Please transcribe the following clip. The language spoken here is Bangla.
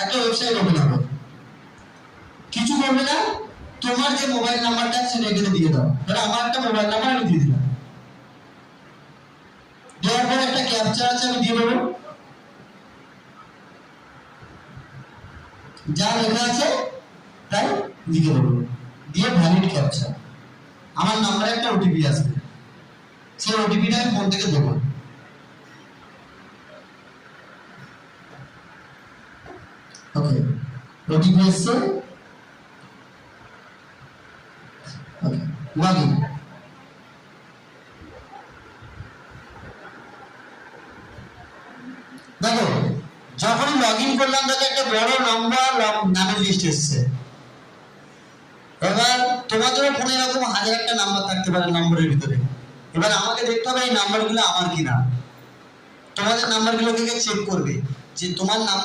একটা ওয়েবসাইট ওপেন হবে, কিছু করবে না, তোমার যে মোবাইল নাম্বারটা সেটা এখানে দিয়ে দাও। ধরো আমার একটা মোবাইল নাম্বার আমি দিয়ে দিলাম, দেওয়ার পর একটা ক্যাপচা আছে আমি দিয়ে দেবো, যা লেখা আছে তাই লিখে দেবো, দিয়ে ভ্যালিড ক্যাপচা। আমার নাম্বারে একটা ওটিপি আসবে, সেই ওটিপিটা আমি ফোন থেকে দেবো। ওকে, ওটিপি এসছে, ওকে লগ ইন। দেখো যখনই লগ ইন করলাম দেখো একটা বড় লম্বা নামের লিস্ট এসছে। এবার তোমাদের ফোনে এরকম হাজার একটা নাম্বার থাকতে পারে নম্বরের ভিতরে। এবার আমাকে দেখতে হবে এই নাম্বারগুলো আমার কিনা। তোমাদের নাম্বারগুলোকে চেক করবে যে তোমার নাম্বার